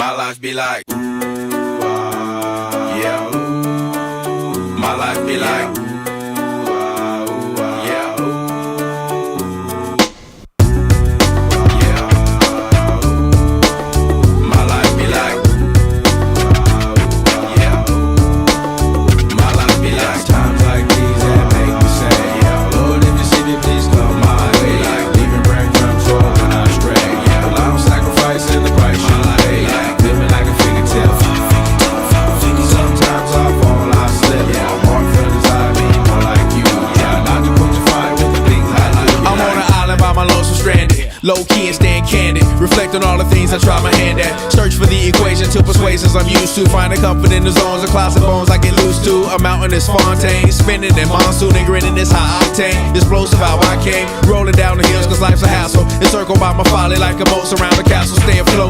My life be like, yeah. My life be like, yeah. Yeah. My life be like, yeah. My life be like times like these that make me say, yeah. Lord, if you see me, please come my way. Like leaving breadcrumbs for when I stray. Yeah, well, I'm sacrificing the price you pay. Like living like a fairy tale. Sometimes I fall, I slip. Yeah, I'm more feelings I be more like you. Yeah, not to put you fire with the things I do. I'm on an island by my lonesome stranded. Low key and staying candid. Reflect on all the things I try my hand at. Search for the equation to persuasions I'm used to. Finding comfort in the zones of closet bones I get loose to. A mountain is Fontaine. Spinning in monsoon and grinning this high octane. Explosive how I came. Rolling down the hills cause life's a hassle. Encircled by my folly like a moat around the castle. Stay afloat.